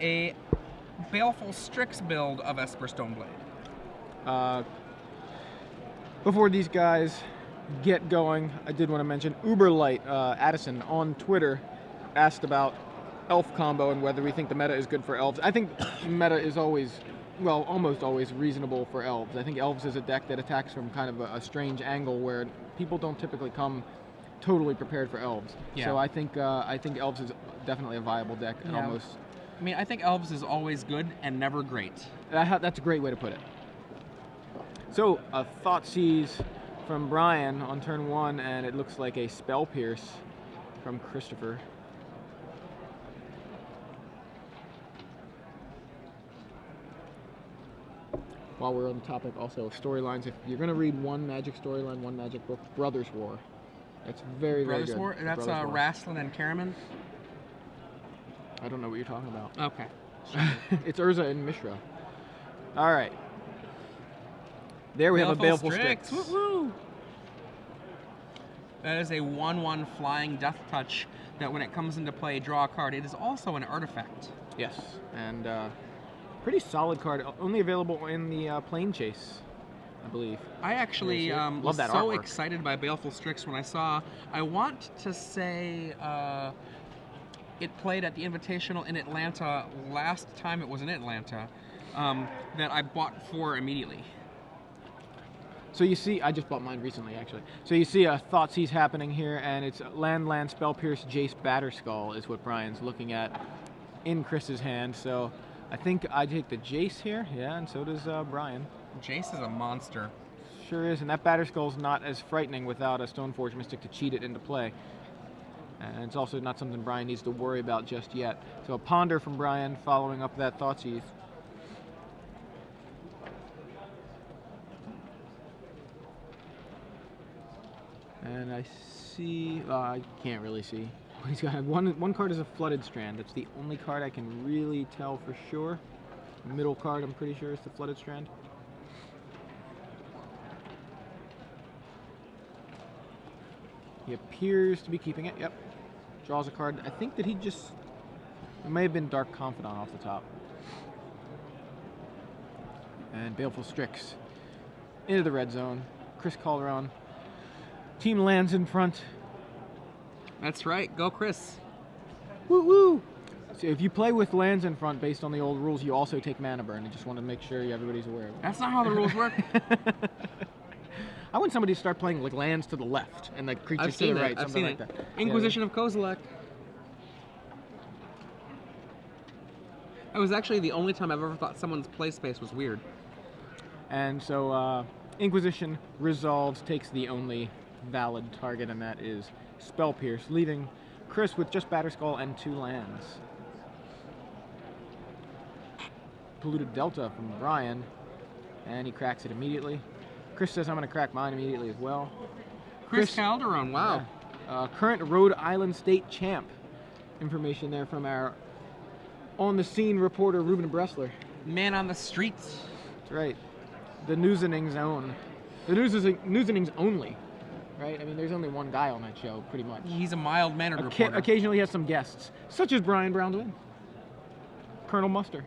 a Baleful Strix build of Esper Stoneblade. Before these guys get going, I did want to mention Uberlight Addison on Twitter asked about elf combo and whether we think the meta is good for elves. I think meta is always, well, almost always reasonable for elves. I think elves is a deck that attacks from kind of a strange angle where people don't typically come totally prepared for elves. Yeah. So I think elves is definitely a viable deck. And almost. I mean, I think elves is always good and never great. That's a great way to put it. So a Thoughtseize from Brian on turn 1, and it looks like a Spell Pierce from Christopher. While we're on the topic also of storylines, if you're going to read one Magic storyline, one Magic book, Brothers War. That's very, very good. Brothers War? That's Rasslin and Karaman? I don't know what you're talking about. Okay. It's Urza and Mishra. All right. There we have a Baleful Strix. Woo-woo! That is a 1/1 flying death touch that when it comes into play, draw a card. It is also an artifact. Yes, and pretty solid card. Only available in the Plane Chase, I believe. I actually was so excited by Baleful Strix when I saw, I want to say it played at the Invitational in Atlanta last time it was in Atlanta, that I bought 4 immediately. So you see, I just bought mine recently, actually. So you see a Thoughtseize happening here, and it's Land, Spell Pierce, Jace, Batterskull is what Brian's looking at in Chris's hand. So I think I take the Jace here, yeah, and so does Brian. Jace is a monster. Sure is, and that Batterskull's not as frightening without a Stoneforge Mystic to cheat it into play. And it's also not something Brian needs to worry about just yet. So a Ponder from Brian following up that Thoughtseize. And I see, I can't really see. He's got one card is a Flooded Strand. That's the only card I can really tell for sure. The middle card, I'm pretty sure, is the Flooded Strand. He appears to be keeping it, yep. Draws a card. I think that it may have been Dark Confidant off the top. And Baleful Strix into the red zone. Chris Calderon. Team lands in front. That's right. Go, Chris. Woo woo! So if you play with lands in front based on the old rules, you also take mana burn. I just want to make sure everybody's aware of it. That's not how the rules work. I want somebody to start playing like lands to the left and like creatures to the right. I've seen it. That. Inquisition of Kozilek. That was actually the only time I've ever thought someone's play space was weird. And so Inquisition resolves, takes the only valid target, and that is Spell Pierce, leaving Chris with just Batterskull and 2 lands. Polluted Delta from Brian, and he cracks it immediately. Chris says I'm going to crack mine immediately as well. Chris Calderon, wow. Current Rhode Island State champ. Information there from our on-the-scene reporter, Ruben Bressler. Man on the streets. That's right. The Newsening's own. The Newsening's only. Right? I mean, there's only one guy on that show, pretty much. He's a mild-mannered reporter. Occasionally he has some guests, such as Braun-Duin. Colonel Muster.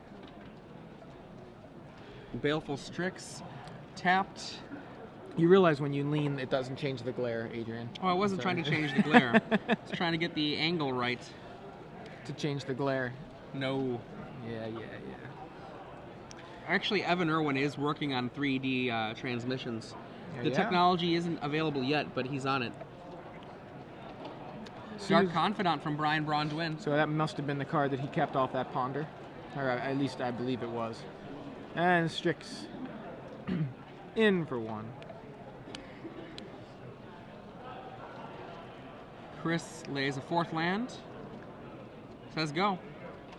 Baleful Strix, tapped. You realize when you lean, it doesn't change the glare, Adrian. Oh, I wasn't trying to change the glare. I was trying to get the angle right. To change the glare. No. Yeah. Actually, Evan Irwin is working on 3D transmissions. The technology isn't available yet, but he's on it. Dark Confidant from Braun-Duin. So that must have been the card that he kept off that Ponder. Or at least I believe it was. And Strix in for 1. Chris lays a 4th land. Says go.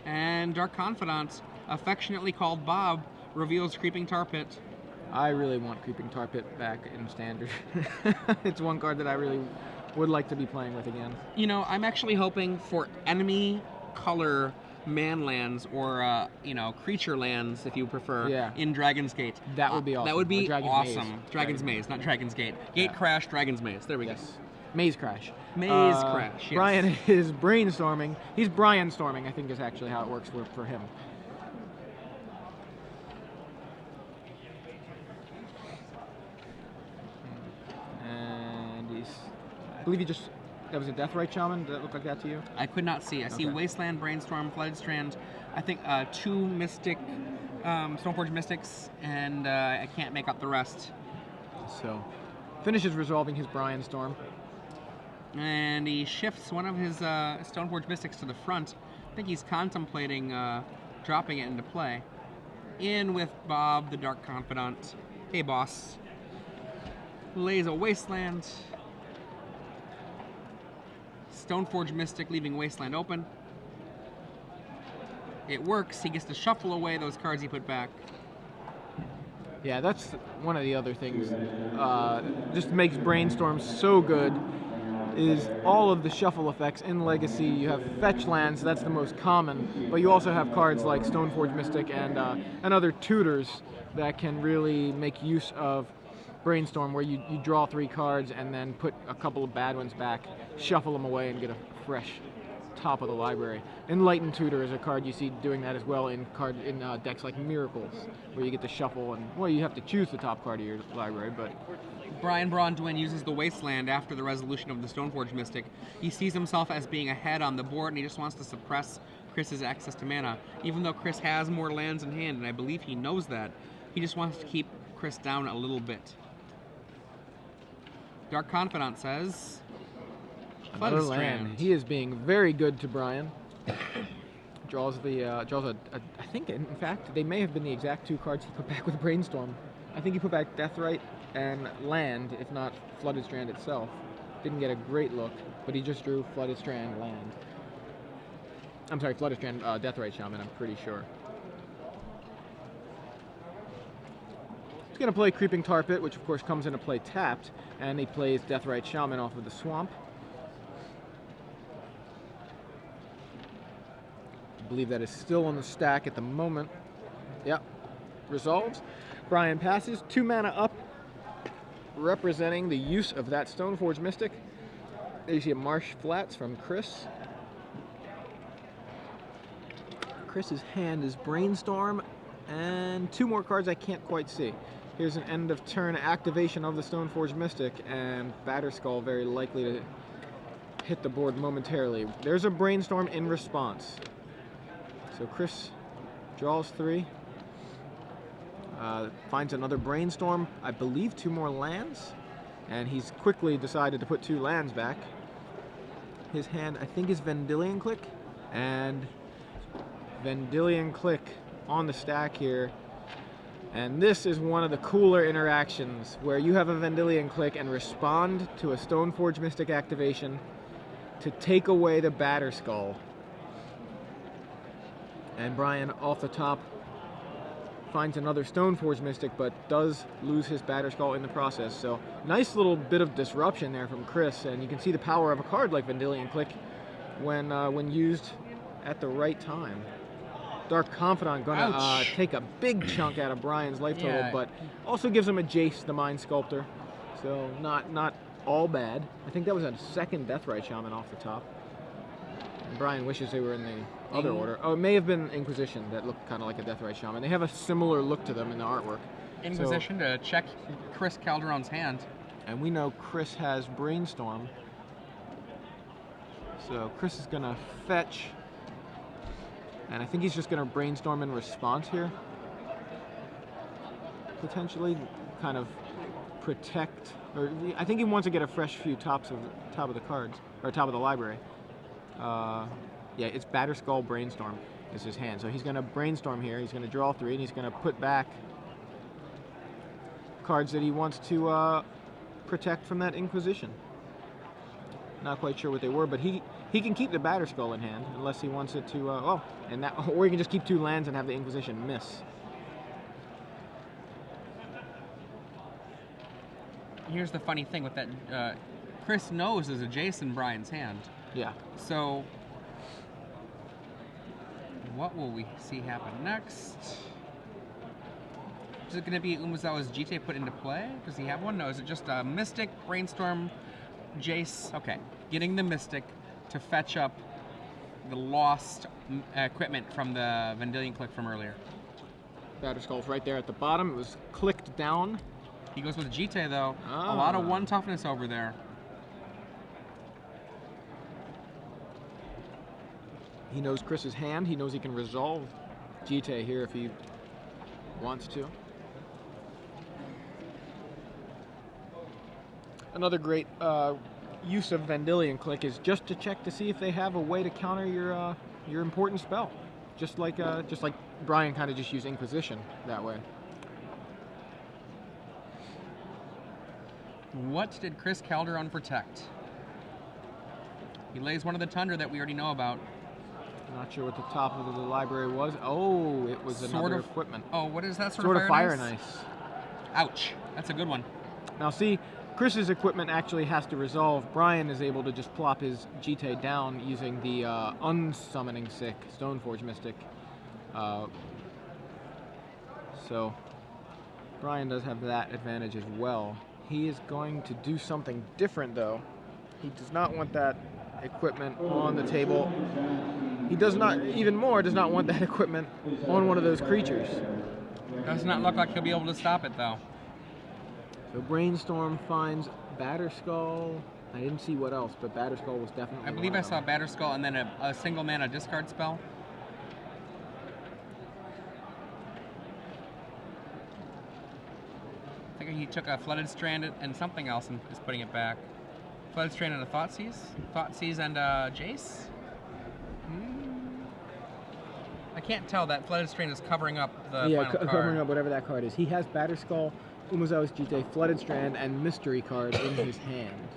And Dark Confidant, affectionately called Bob, reveals Creeping Tar Pit. I really want Creeping Tar Pit back in Standard. It's one card that I really would like to be playing with again. You know, I'm actually hoping for enemy color man lands or, creature lands, if you prefer, in Dragon's Gate. That would be awesome. That would be awesome. Dragon's Maze, not Dragon's Gate. Gate Crash, Dragon's Maze. There we go. Maze Crash. Maze Crash, yes. Brian is brainstorming. He's Brian-storming, I think is actually how it works for him. And I believe he just... That was a Deathrite Shaman? Did that look like that to you? I could not see. I see Wasteland, Brainstorm, Flooded Strand. I think 2 Mystic, Stoneforge Mystics, and I can't make up the rest. So, finishes resolving his Brian-storm. And he shifts one of his Stoneforge Mystics to the front. I think he's contemplating dropping it into play. In with Bob, the Dark Confidant. Hey, boss. Lays a Wasteland. Stoneforge Mystic, leaving Wasteland open. It works. He gets to shuffle away those cards he put back. Yeah, that's one of the other things. Just makes Brainstorm so good. Is all of the shuffle effects in Legacy. You have fetch lands, that's the most common, but you also have cards like Stoneforge Mystic and other tutors that can really make use of Brainstorm, where you draw 3 cards and then put a couple of bad ones back, shuffle them away, and get a fresh top of the library. Enlightened Tutor is a card you see doing that as well in decks like Miracles, where you get to shuffle and, well, you have to choose the top card of your library, but... Braun-Duin uses the Wasteland after the resolution of the Stoneforge Mystic. He sees himself as being ahead on the board, and he just wants to suppress Chris's access to mana. Even though Chris has more lands in hand, and I believe he knows that, he just wants to keep Chris down a little bit. Dark Confidant says... Another land. He is being very good to Brian. Draws I think, in fact, they may have been the exact 2 cards he put back with Brainstorm. I think he put back Deathrite and land, if not Flooded Strand itself. Didn't get a great look, but he just drew Flooded Strand, land. I'm sorry, Flooded Strand, Deathrite Shaman, I'm pretty sure. He's going to play Creeping Tar Pit, which of course comes into play tapped, and he plays Deathrite Shaman off of the Swamp. I believe that is still on the stack at the moment. Yep, resolves. Brian passes, 2 mana up, representing the use of that Stoneforge Mystic. There you see a Marsh Flats from Chris. Chris's hand is Brainstorm, and 2 more cards I can't quite see. Here's an end of turn activation of the Stoneforge Mystic, and Batterskull very likely to hit the board momentarily. There's a Brainstorm in response. So Chris draws 3. Finds another Brainstorm, I believe 2 more lands, and he's quickly decided to put 2 lands back. His hand, I think, is Vendilion Click, and Vendilion Click on the stack here. And this is one of the cooler interactions, where you have a Vendilion Click and respond to a Stoneforge Mystic activation to take away the Batterskull. And Brian, off the top, finds another Stoneforge Mystic, but does lose his Batterskull in the process. So, nice little bit of disruption there from Chris, and you can see the power of a card like Vendilion Click when used at the right time. Dark Confidant gonna take a big chunk out of Brian's life total, but also gives him a Jace, the Mind Sculptor. So, not all bad. I think that was a second Deathrite Shaman off the top. And Brian wishes they were in the other order. Oh, it may have been Inquisition that looked kind of like a Deathrite Shaman. They have a similar look to them in the artwork. Inquisition to check Chris Calderon's hand. And we know Chris has Brainstorm. So Chris is going to fetch. And I think he's just going to Brainstorm in response here. Potentially kind of protect. Or I think he wants to get a fresh few top of the cards. Or top of the library. Yeah, it's Batterskull Brainstorm is his hand. So he's going to Brainstorm here. He's going to draw 3, and he's going to put back cards that he wants to protect from that Inquisition. Not quite sure what they were, but he can keep the Batterskull in hand unless he wants it to. Or he can just keep 2 lands and have the Inquisition miss. Here's the funny thing with that. Chris knows there's a Jace in Brian's hand. Yeah. So, what will we see happen next? Is it going to be Umezawa's Jite put into play? Does he have one? No, is it just a Mystic, Brainstorm, Jace, okay, getting the Mystic to fetch up the lost equipment from the Vendilion Clique from earlier. Batterskull's right there at the bottom. It was clicked down. He goes with Jite though. A lot of 1 toughness over there. He knows Chris's hand. He knows he can resolve Jite here if he wants to. Another great use of Vendilion Clique is just to check to see if they have a way to counter your important spell. Just like Brian kind of just used Inquisition that way. What did Chris Calderon protect? He lays one of the Tundra that we already know about. Not sure what the top of the library was. Oh, it was another equipment. Oh, what is that? Sword of Fire and Ice. Ouch. That's a good one. Now see, Chris's equipment actually has to resolve. Brian is able to just plop his Jite down using the unsummoning sick Stoneforge Mystic. So Brian does have that advantage as well. He is going to do something different though. He does not want that equipment on the table. He does not want that equipment on one of those creatures. Does not look like he'll be able to stop it though. So Brainstorm finds Batterskull. I didn't see what else, but Batterskull was definitely I believe I saw Batterskull and then a single mana discard spell. I think he took a Flooded Strand and something else and is putting it back. Flooded Strand and a Thoughtseize and Jace? I can't tell. That Flooded Strand is covering up the final card. Covering up whatever that card is. He has Batterskull, Umezawa's Jite, Flooded Strand, and Mystery card in his hand.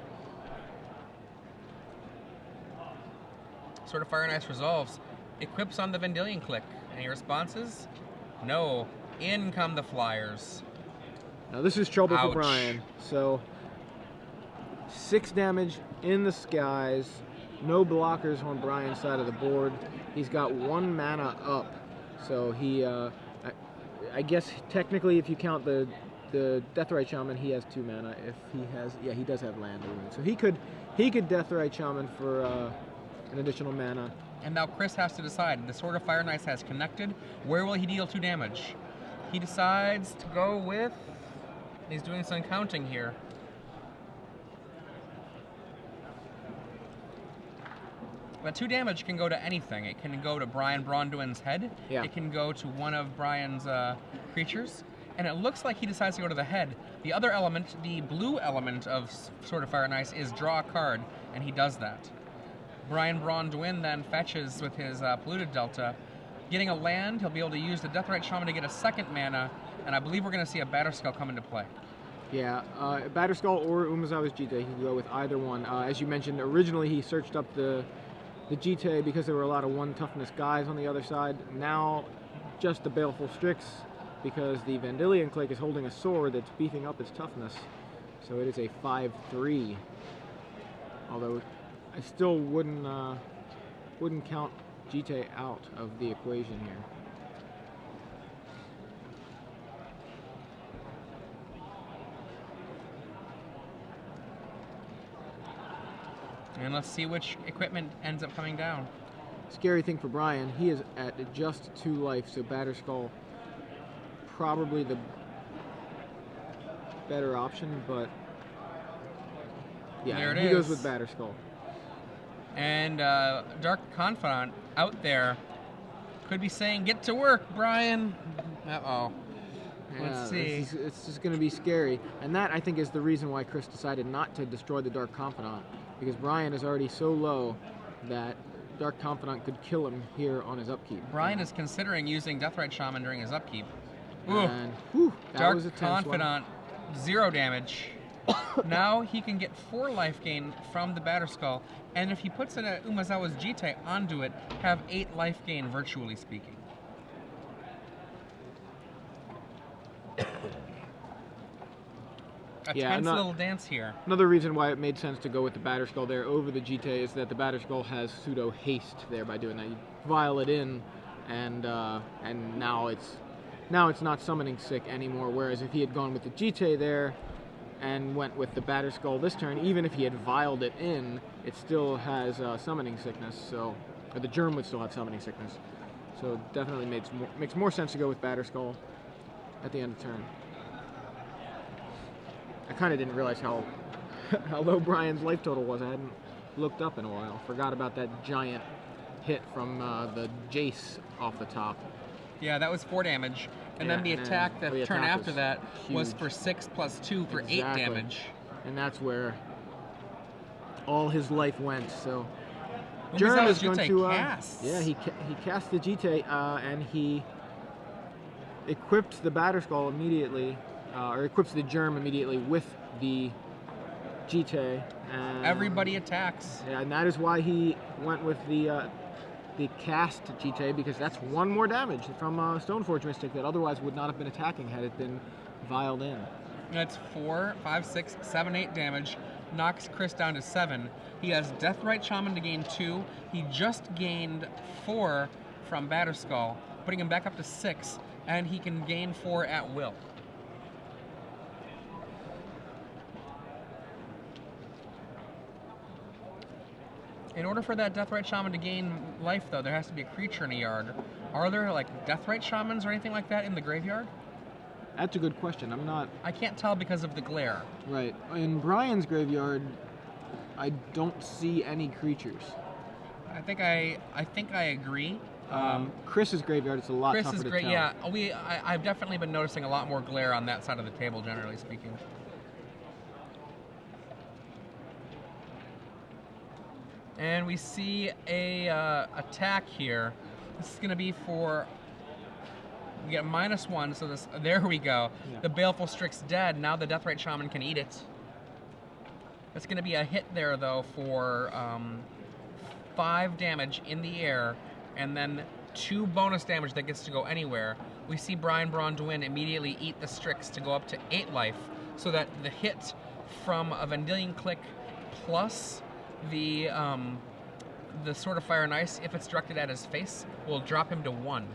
Sword of Fire and Ice resolves. Equips on the Vendilion Clique. Any responses? No. In come the Flyers. Now this is trouble Ouch. for Brian. So 6 damage in the skies. No blockers on Brian's side of the board. He's got 1 mana up. So he, I guess technically if you count the Deathrite Shaman, he has 2 mana. If he has, yeah, he does have land. So he could Deathrite Shaman for an additional mana. And now Chris has to decide. The Sword of Fire and Ice has connected. Where will he deal 2 damage? He decides to go with... He's doing some counting here. But 2 damage can go to anything. It can go to Braun-Duin's head. Yeah. It can go to one of Brian's creatures. And it looks like he decides to go to the head. The other element, the blue element of Sword of Fire and Ice, is draw a card, and he does that. Braun-Duin then fetches with his Polluted Delta. Getting a land, he'll be able to use the Deathrite Shaman to get a 2nd mana, and I believe we're going to see a Batterskull come into play. Yeah, Batterskull or Umezawa's Jite, he can go with either one. As you mentioned, originally he searched up the Jite because there were a lot of 1 toughness guys on the other side. Now, just the Baleful Strix, because the Vendilion Clique is holding a sword that's beefing up its toughness. So it is a 5/3. Although I still wouldn't count Jite out of the equation here. And let's see which equipment ends up coming down. Scary thing for Brian, he is at just 2 life, so Batterskull probably the better option, but yeah, he goes with Batterskull. And Dark Confidant out there could be saying, "Get to work, Brian." Uh-oh. Let's see. It's just going to be scary. And that, I think, is the reason why Chris decided not to destroy the Dark Confidant, because Brian is already so low that Dark Confidant could kill him here on his upkeep. Brian is considering using Deathrite Shaman during his upkeep. And, whew, that Dark was a tense Confidant, 0 damage. Now he can get 4 life gain from the Batterskull, and if he puts in a Umezawa's Jite onto it, have 8 life gain, virtually speaking. A tense little dance here. Another reason why it made sense to go with the Batterskull there over the Jite is that the Batterskull has pseudo haste there by doing that. You vial it in, and now it's not summoning sick anymore. Whereas if he had gone with the Jite there and went with the Batterskull this turn, even if he had vialed it in, it still has Summoning Sickness, so, or the Germ would still have Summoning Sickness. So definitely makes more sense to go with Batterskull at the end of turn. I kind of didn't realize how low Brian's life total was. I hadn't looked up in a while. Forgot about that giant hit from the Jace off the top. Yeah, that was 4 damage. And then the attack the turn after that was for 6 plus 2 for 8 damage. And that's where all his life went. So Germ is going to cast. Yeah, he cast the Jite and he equipped the Batterskull immediately, or equips the Germ immediately with the Jite. Everybody attacks. Yeah, and that is why he went with the cast Jite, because that's 1 more damage from Stoneforge Mystic that otherwise would not have been attacking had it been vialed in. That's 4, 5, 6, 7, 8 damage. Knocks Chris down to 7. He has Deathrite Shaman to gain 2. He just gained 4 from Batterskull, putting him back up to 6, and he can gain 4 at will. In order for that Deathrite Shaman to gain life, though, there has to be a creature in a yard. Are there, like, Deathrite Shamans or anything like that in the graveyard? That's a good question. I can't tell because of the glare. Right. In Brian's graveyard, I don't see any creatures. I think I agree. Chris's graveyard, it's a lot tougher to tell. Yeah. I've definitely been noticing a lot more glare on that side of the table, generally speaking. And we see a attack here. This is going to be for, we get -1, so this, there we go. Yeah. The Baleful Strix dead, now the Deathrite Shaman can eat it. It's going to be a hit there, though, for 5 damage in the air, and then 2 bonus damage that gets to go anywhere. We see Braun-Duin immediately eat the Strix to go up to 8 life, so that the hit from a Vendilion Click plus the Sword of Fire and Ice, if it's directed at his face, will drop him to 1.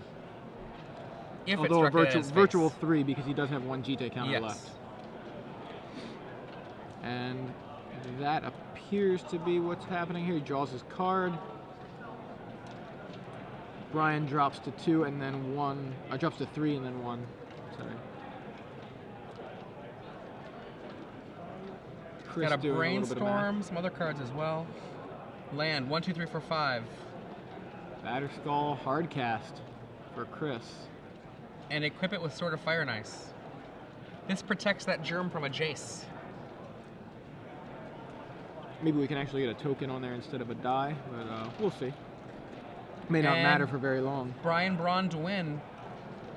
If although it's directed at his virtual face. 3, because he doesn't have 1 Jite counter left. And that appears to be what's happening here. He draws his card. Brian drops to 2 and then 1. Drops to 3 and then 1. Sorry. Got a Brainstorm, some other cards as well. Land, 1, 2, 3, 4, 5. Batterskull Hardcast for Chris. And equip it with Sword of Fire and Ice. This protects that Germ from a Jace. Maybe we can actually get a token on there instead of a die, but we'll see. May not matter for very long. Braun-Duin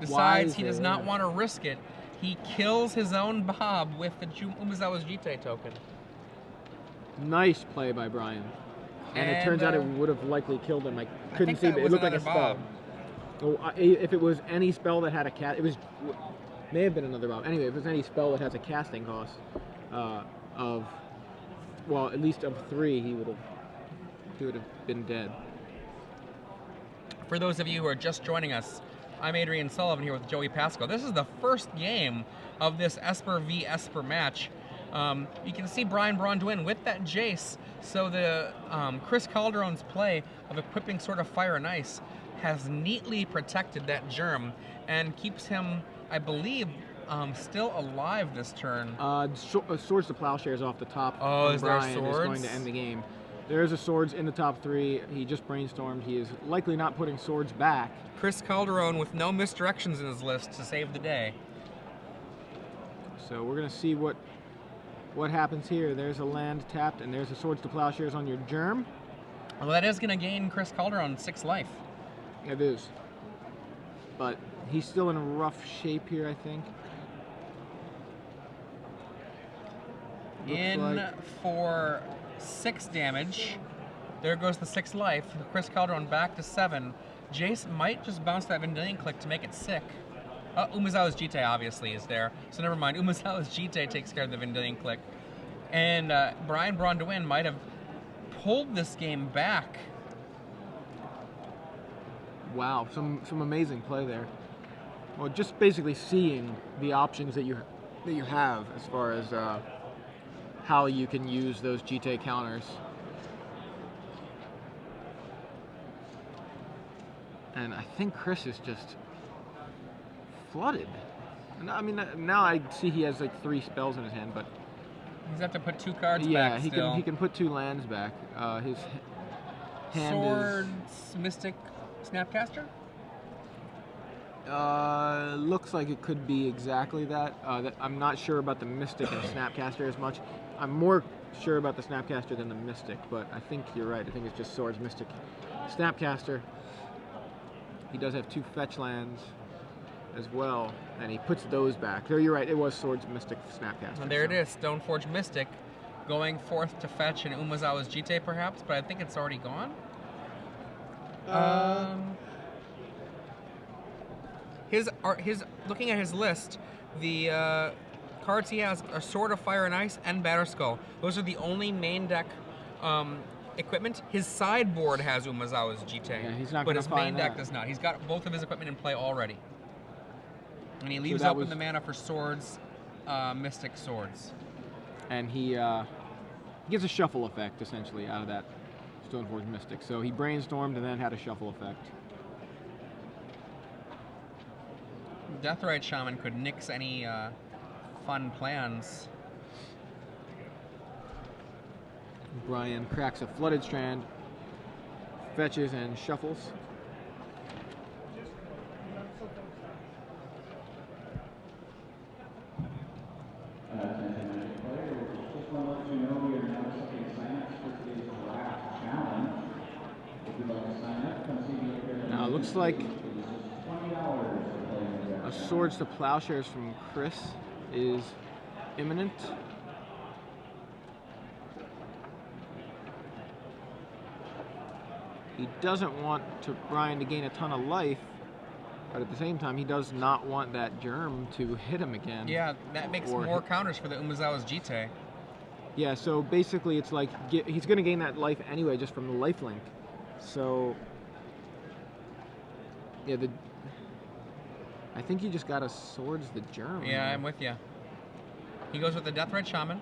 decides he does not want to risk it. He kills his own Bob with the Umezawa's Jite token. Nice play by Brian. And it turns out it would have likely killed him. I couldn't see, but it looked like a spell. Oh, if it was any spell that had a cast, may have been another Bob. Anyway, if it was any spell that has a casting cost of, well, at least of 3, he would have been dead. For those of you who are just joining us, I'm Adrian Sullivan here with Joey Pasco. This is the first game of this Esper v Esper match. You can see Braun-Duin with that Jace, so the Chris Calderon's play of equipping Sword of Fire and Ice has neatly protected that Germ and keeps him, I believe, still alive this turn. Swords to Plowshares off the top. Oh, is there Brian swords? Is going to end the game. There's a swords in the top 3. He just brainstormed. He is likely not putting swords back. Chris Calderon with no misdirections in his list to save the day. So we're going to see what happens here. There's a land tapped, and there's a Swords to Plowshares on your Germ. Well, that is going to gain Chris Calderon 6 life. It is. But he's still in rough shape here, I think. For 6 damage. There goes the 6 life. Chris Calderon back to 7. Jace might just bounce that Vendilion Click to make it sick. Umezawa's Jite obviously is there, so never mind. Umezawa's Jite takes care of the Vendilion Click. And Braun-Duin might have pulled this game back. Wow, some amazing play there. Well, just basically seeing the options that you have as far as how you can use those GT counters. And I think Chris is just flooded. And I mean, now I see he has like 3 spells in his hand, but he's have to put 2 cards back. Yeah, still. he can put 2 lands back. His hand Swords, Mystic, Snapcaster. Looks like it could be exactly that. I'm not sure about the Mystic and Snapcaster as much. I'm more sure about the Snapcaster than the Mystic, but I think you're right. I think it's just Swords, Mystic, Snapcaster. He does have 2 fetch lands as well, and he puts those back. So you're right, it was Swords, Mystic, Snapcaster. And there it is, Stoneforge Mystic, going forth to fetch an Umezawa's Jite perhaps, but I think it's already gone. His looking at his list, the cards he has are Sword of Fire and Ice and Batterskull. Those are the only main deck equipment. His sideboard has Umezawa's Jite, yeah, he's not but his main deck that. does not. He's got both of his equipment in play already. And he leaves So open the mana for Swords, Mystic Swords. And he gives a shuffle effect, essentially, out of that Stoneforge Mystic. So he brainstormed and then had a shuffle effect. Deathrite Shaman could nix any fun plans. Brian cracks a Flooded Strand, fetches and shuffles. Now it looks like a Swords to Plowshares from Chris is imminent. He doesn't want Brian to gain a ton of life, but at the same time, he does not want that germ to hit him again. Yeah, that makes more counters for the Umezawa's Jite. Yeah, so basically it's like he's going to gain that life anyway just from the lifelink. So, yeah, I think he just got a Swords the Germ. Yeah, I'm with you. He goes with the Deathrite Shaman.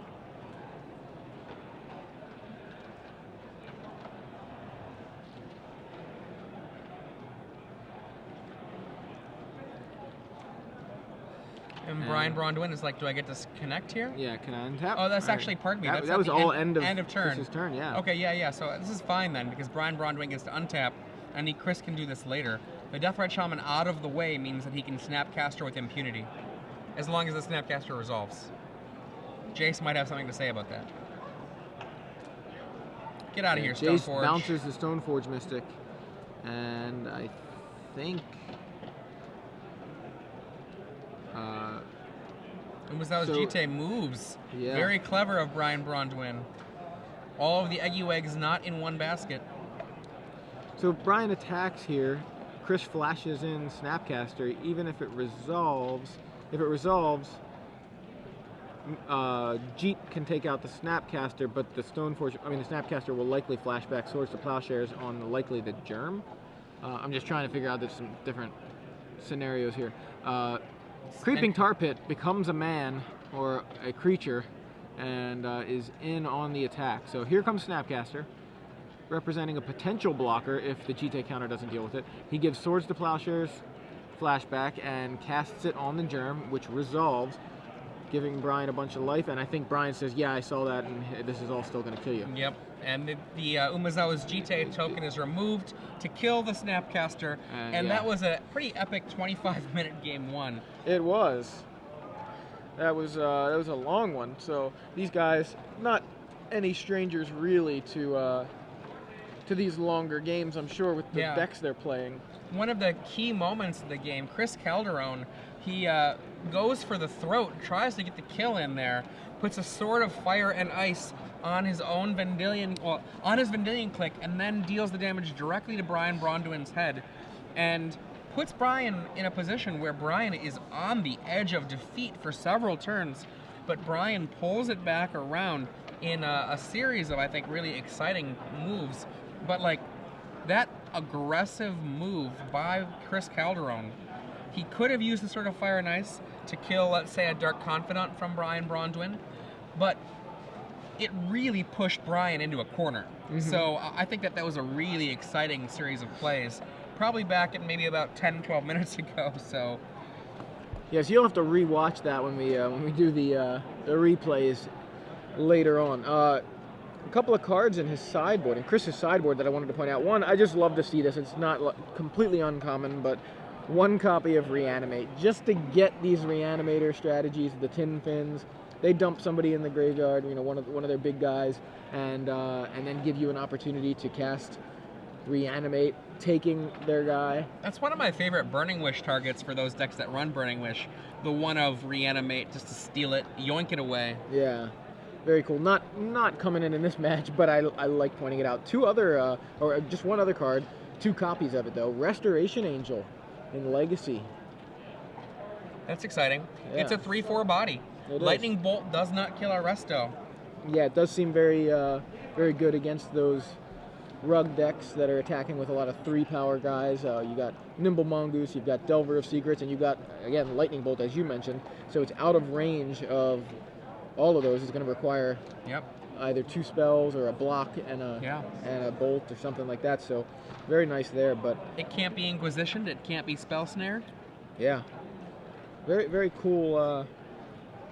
And Brian Braun-Duin is like, do I get to connect here? Yeah, can I untap? Oh, that's actually, pardon me. That was all end of turn. Chris's turn, yeah. Okay, yeah. So this is fine then, because Brian Braun-Duin gets to untap, and Chris can do this later. The Deathrite Shaman out of the way means that he can Snapcaster with impunity, as long as the Snapcaster resolves. Jace might have something to say about that. Get out of here, Jace Stoneforge. Bounces the Stoneforge Mystic, and I think... Umezawa's Jite moves. Yeah. Very clever of Brian Braun-Duin. All of the eggy eggs not in one basket. So if Brian attacks here, Chris flashes in Snapcaster. Even if it resolves, Jeet can take out the Snapcaster, but the Snapcaster will likely flash back Swords to Plowshares on likely the Germ. I'm just trying to figure out there's some different scenarios here. Creeping Tar Pit becomes a man or a creature and is in on the attack. So here comes Snapcaster, representing a potential blocker if the Jite counter doesn't deal with it. He gives Swords to Plowshares flashback and casts it on the Germ, which resolves, giving Brian a bunch of life. And I think Brian says, yeah, I saw that, and this is all still going to kill you. Yep, and the Umezawa's Jite token is removed to kill the Snapcaster, and yeah. that was a pretty epic 25-minute game one. It was. That was a long one. So these guys, not any strangers really to these longer games, I'm sure, with the decks they're playing. One of the key moments of the game, Chris Calderon, he goes for the throat, tries to get the kill in there, puts a Sword of Fire and Ice on his own on his Vendilion click, and then deals the damage directly to Brian Braun-Duin's head, and puts Brian in a position where Brian is on the edge of defeat for several turns, but Brian pulls it back around in a series of, I think, really exciting moves. But like that aggressive move by Chris Calderon, he could have used the Sword of Fire and Ice to kill, let's say, a Dark Confidant from Brian Braun-Duin, but it really pushed Brian into a corner. So I think that was a really exciting series of plays. Probably back at maybe about 10, 12 minutes ago. So. Yes, you'll have to re-watch that when we do the replays later on. A couple of cards in his sideboard, in Chris's sideboard, that I wanted to point out. One, I just love to see this. It's not completely uncommon, but one copy of Reanimate. Just to get these Reanimator strategies, the Tin Fins, they dump somebody in the graveyard, you know, one of their big guys, and then give you an opportunity to cast Reanimate, taking their guy. That's one of my favorite Burning Wish targets for those decks that run Burning Wish. The one of Reanimate, just to steal it, yoink it away. Yeah, very cool. Not coming in this match, but I like pointing it out. Two other, or just one other card, 2 copies of it though. Restoration Angel in Legacy. That's exciting. Yeah. It's a 3/4 body. Lightning Bolt does not kill our Resto. Yeah, it does seem very good against those rug decks that are attacking with a lot of 3-power guys. You got Nimble Mongoose, you've got Delver of Secrets, and you've got, again, Lightning Bolt, as you mentioned. So it's out of range of all of those. It's going to require either 2 spells or a block and a bolt or something like that. So very nice there. But it can't be Inquisitioned. It can't be Spell Snared. Yeah, very cool.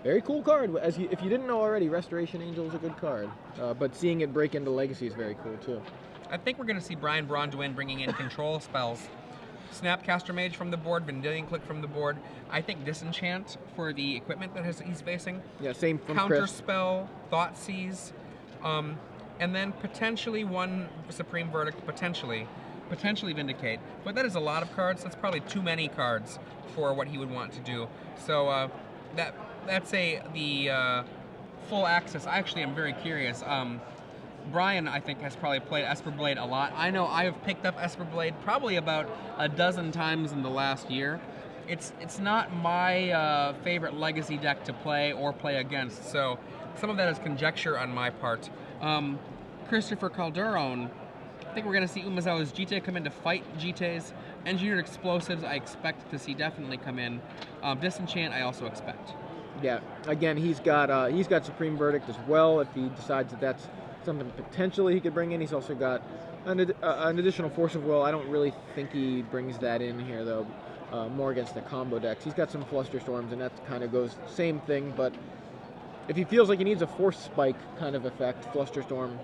Very cool card. If you didn't know already, Restoration Angel is a good card. But seeing it break into Legacy is very cool too. I think we're going to see Brian Braun-Duin bringing in control spells. Snapcaster Mage from the board, Vendilion Click from the board. I think Disenchant for the equipment that he's facing. Yeah, same from Counterspell, Thoughtseize, and then potentially one Supreme Verdict, potentially Vindicate. But that is a lot of cards. That's probably too many cards for what he would want to do. So that's the full access. Actually, I'm very curious. Brian, I think, has probably played Esper Blade a lot. I know I have picked up Esper Blade probably about a dozen times in the last year. It's not my favorite Legacy deck to play or play against, so some of that is conjecture on my part. Christopher Calderon, I think we're going to see Umezawa's Jite come in to fight Jites. Engineered Explosives, I expect to see definitely come in. Disenchant, I also expect. Yeah, again, he's got Supreme Verdict as well if he decides that that's something potentially he could bring in. He's also got an additional Force of Will. I don't really think he brings that in here, though, more against the combo decks. He's got some Flusterstorms, and that kind of goes same thing, but if he feels like he needs a Force Spike kind of effect, Flusterstorm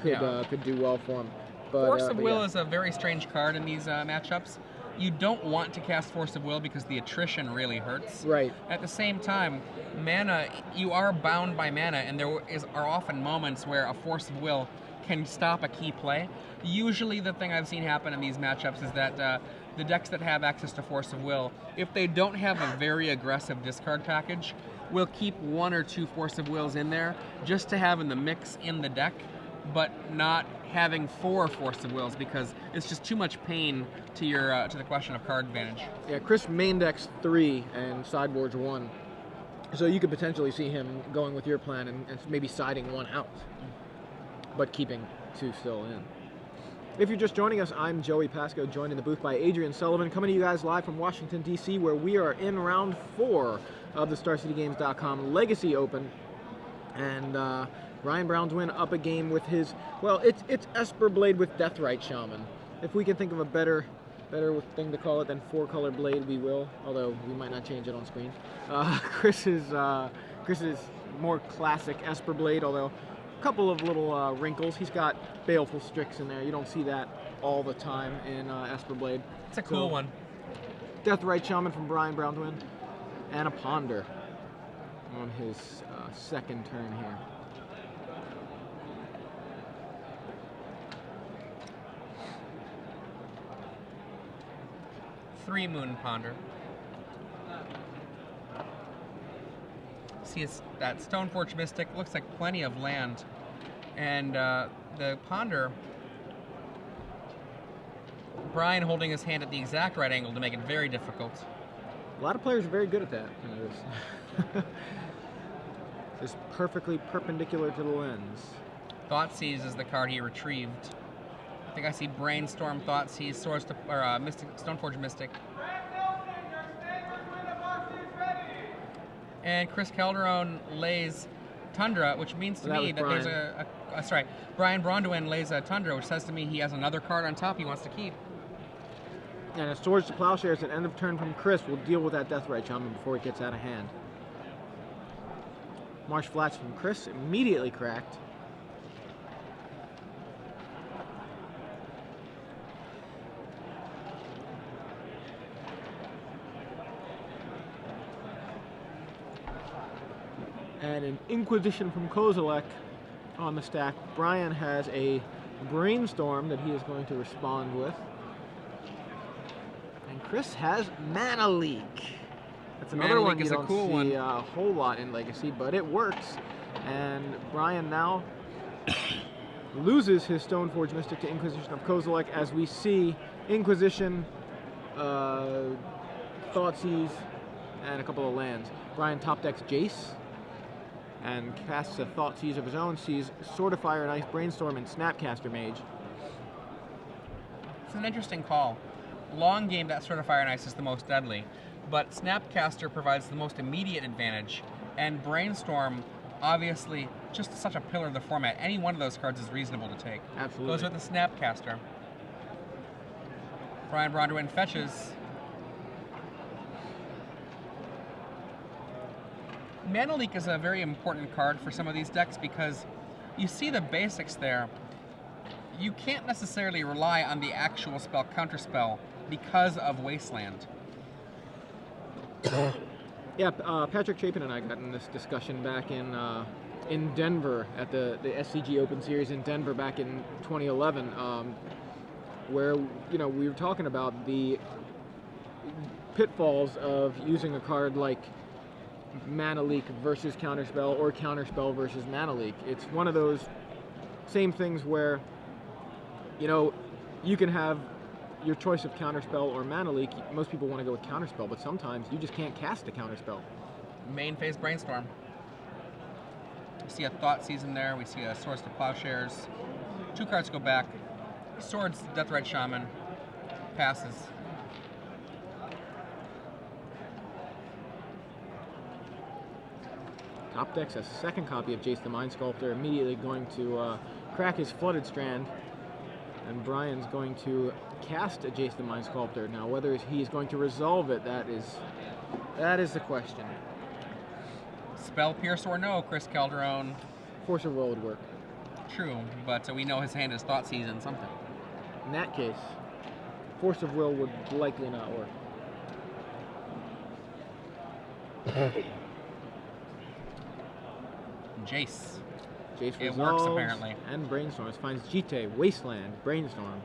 could do well for him. But, Force of Will is a very strange card in these matchups. You don't want to cast Force of Will because the attrition really hurts. Right. At the same time, mana, you are bound by mana, and there are often moments where a Force of Will can stop a key play. Usually the thing I've seen happen in these matchups is that the decks that have access to Force of Will, if they don't have a very aggressive discard package, will keep 1 or 2 Force of Wills in there just to have in the mix in the deck, but not having 4 Force of Wills because it's just too much pain to your to the question of card advantage. Yeah, Chris main decks 3 and sideboards 1, so you could potentially see him going with your plan and maybe siding 1 out, but keeping 2 still in. If you're just joining us, I'm Joey Pasco, joined in the booth by Adrian Sullivan, coming to you guys live from Washington, D.C., where we are in round 4 of the StarCityGames.com Legacy Open, and Brian Braun-Duin up a game with his, well, it's Esper Blade with Deathrite Shaman. If we can think of a better thing to call it than 4-color Blade, we will, although we might not change it on screen. Chris's more classic Esper Blade, although a couple of little wrinkles. He's got Baleful Strix in there. You don't see that all the time in Esper Blade. It's a cool one. Deathrite Shaman from Brian Braun-Duin, and a Ponder on his second turn here. Three Moon Ponder. See, that Stoneforge Mystic looks like plenty of land, and the Ponder, Brian holding his hand at the exact right angle to make it very difficult. A lot of players are very good at that. Just perfectly perpendicular to the lens. Thoughtseize is the card he retrieved. I think I see Brainstorm, Thoughtseize, Stoneforge Mystic. And Chris Calderon lays Tundra, which means to me that there's sorry, Brian Braun-Duin lays a Tundra, which says to me he has another card on top he wants to keep. And a Swords to Plowshares at end of turn from Chris will deal with that Deathrite Shaman before it gets out of hand. Marsh Flats from Chris, immediately cracked. And an Inquisition from Kozilek on the stack. Brian has a Brainstorm that he is going to respond with. And Chris has Mana Leak. That's another one you don't see a whole lot in Legacy, but it works. And Brian now loses his Stoneforge Mystic to Inquisition of Kozilek, as we see Inquisition, Thoughtseize, and a couple of lands. Brian top decks Jace and casts a Thoughtseize of his own, sees Sword of Fire and Ice, Brainstorm, and Snapcaster Mage. It's an interesting call. Long game, that Sword of Fire and Ice is the most deadly, but Snapcaster provides the most immediate advantage, and Brainstorm, obviously, just such a pillar of the format. Any one of those cards is reasonable to take. Absolutely. Goes with the Snapcaster. Brian Braun-Duin fetches. Mana Leak is a very important card for some of these decks because you see the basics there. You can't necessarily rely on the actual spell Counterspell because of Wasteland. Yeah, Patrick Chapin and I got in this discussion back in Denver at the SCG Open Series in Denver back in 2011, where we were talking about the pitfalls of using a card like Mana Leak versus Counterspell or Counterspell versus Mana Leak. It's one of those same things where you can have your choice of Counterspell or Mana Leak. Most people want to go with Counterspell, but sometimes you just can't cast a Counterspell. Main phase Brainstorm. We see a Thoughtseize in there. We see a Swords to Plowshares. 2 cards go back. Swords, Deathrite Shaman. Passes. Top decks a second copy of Jace the Mind Sculptor, immediately going to crack his Flooded Strand. And Brian's going to cast a Jace the Mind Sculptor. Now, whether he's going to resolve it, that is the question. Spell Pierce or no, Chris Calderon. Force of Will would work. True, but we know his hand is Thoughtseize and something. In that case, Force of Will would likely not work. Jace. Jace it works apparently. And Brainstorms finds Jite, Wasteland, Brainstorm.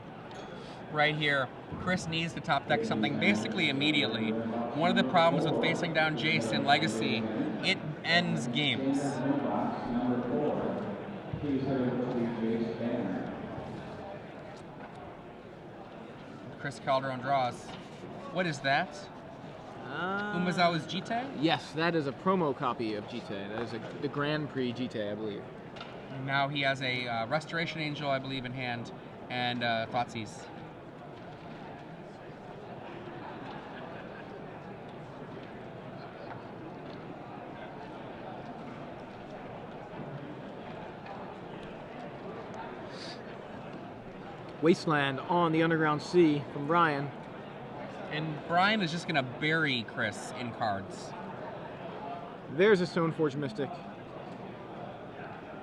Right here, Chris needs to top deck something basically immediately. One of the problems with facing down Jace in Legacy, it ends games. Chris Calderon draws. What is that? Umezawa's Jite? Yes, that is a promo copy of Jite. That is the Grand Prix Jite, I believe. Now he has a Restoration Angel, I believe, in hand, and Thoughtseize. Wasteland on the Underground Sea from Brian. And Brian is just going to bury Chris in cards. There's a Stoneforge Mystic.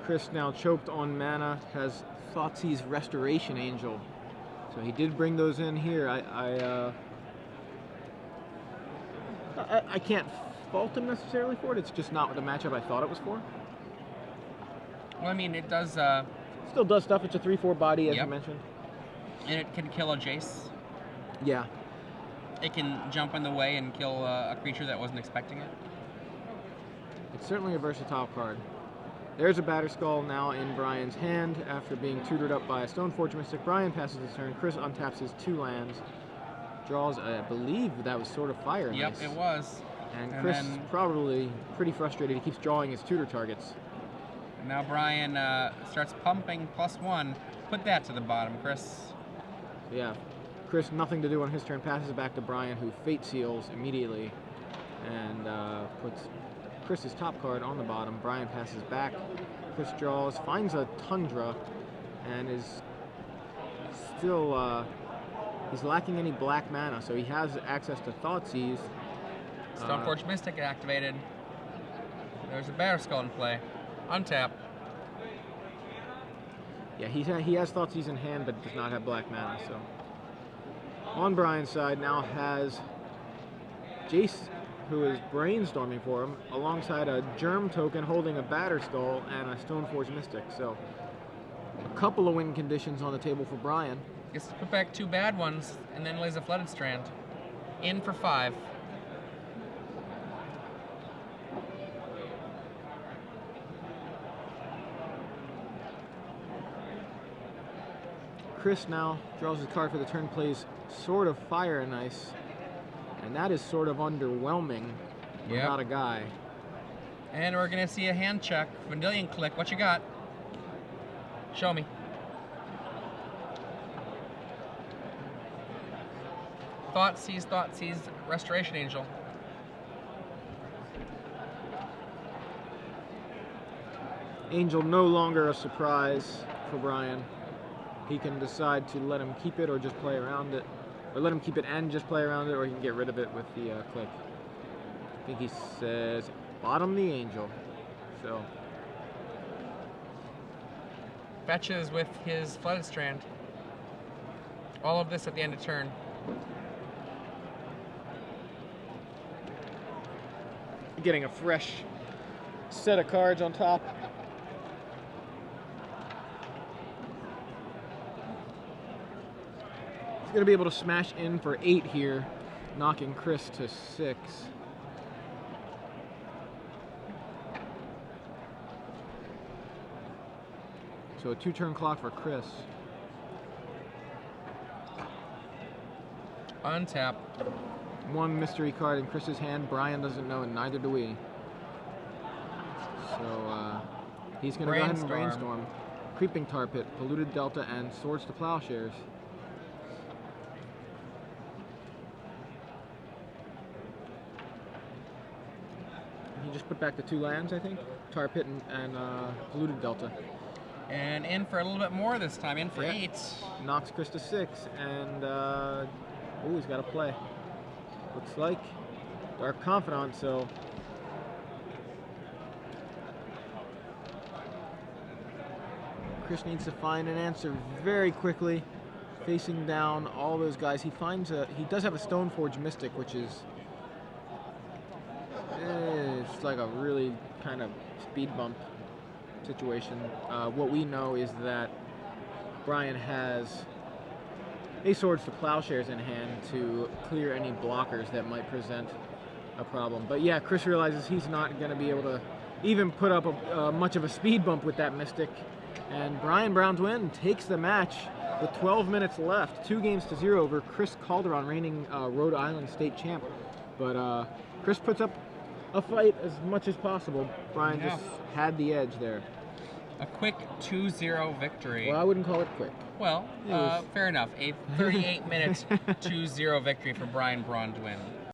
Chris now choked on mana, has Thoughtseize Restoration Angel. So he did bring those in here. I can't fault him necessarily for it. It's just not the matchup I thought it was for. Well, I mean, it does... Still does stuff. It's a 3/4 body, as you mentioned. And it can kill a Jace. Yeah. It can jump in the way and kill a creature that wasn't expecting it. It's certainly a versatile card. There's a Batterskull now in Brian's hand after being tutored up by a Stoneforge Mystic. Brian passes his turn. Chris untaps his 2 lands. Draws, I believe that was Sword of Fire. Yep, nice. It was. And Chris is probably pretty frustrated. He keeps drawing his tutor targets. Now Brian starts pumping +1. Put that to the bottom, Chris. Yeah. Chris, nothing to do on his turn, passes it back to Brian, who Fate Seals immediately and puts Chris's top card on the bottom. Brian passes back. Chris draws, finds a Tundra, and is still, he's lacking any black mana, so he has access to Thoughtseize. Stoneforge Mystic activated. There's a Bear Skull in play. Untap. Yeah, he has Thoughtseize in hand, but does not have black mana, so. On Brian's side now has Jace, who is brainstorming for him, alongside a Germ token holding a Batter Skull and a Stoneforge Mystic. So, a couple of win conditions on the table for Brian. Gets to put back 2 bad ones, and then lays a Flooded Strand. In for 5. Chris now draws his card for the turn, plays Sword of Fire and Ice. And that is sort of underwhelming without a guy. And we're going to see a hand check. Vendilion Click. What you got? Show me. Thoughtseize, Restoration Angel. Angel no longer a surprise for Brian. He can decide to let him keep it or just play around it. Or let him keep it and just play around it, or he can get rid of it with the click. I think he says bottom the Angel. So Fetches with his Flooded Strand. All of this at the end of turn. Getting a fresh set of cards on top. He's going to be able to smash in for 8 here, knocking Chris to 6. So a 2-turn clock for Chris. Untap. 1 mystery card in Chris's hand. Brian doesn't know, and neither do we. So he's going to go ahead and brainstorm. Creeping Tar Pit, Polluted Delta, and Swords to Plowshares. He just put back the 2 lands, I think. Tar Pit and Polluted Delta. And in for a little bit more this time, in for 8. Knocks Chris to 6, and he's got to play. Looks like Dark Confidant, so Chris needs to find an answer very quickly, facing down all those guys. He does have a Stoneforge Mystic, which is it's like a really kind of speed bump situation. What we know is that Brian has a Swords to Plowshares in hand to clear any blockers that might present a problem. But yeah, Chris realizes he's not going to be able to even put up much of a speed bump with that Mystic. And Brian Braun-Duin takes the match with 12 minutes left, 2-0 over Chris Calderon, reigning Rhode Island state champ. But Chris puts up a fight as much as possible. Brian just had the edge there. A quick 2-0 victory. Well, I wouldn't call it quick. Well, fair enough. A 38-minute 2-0 victory for Brian Braun-Duin.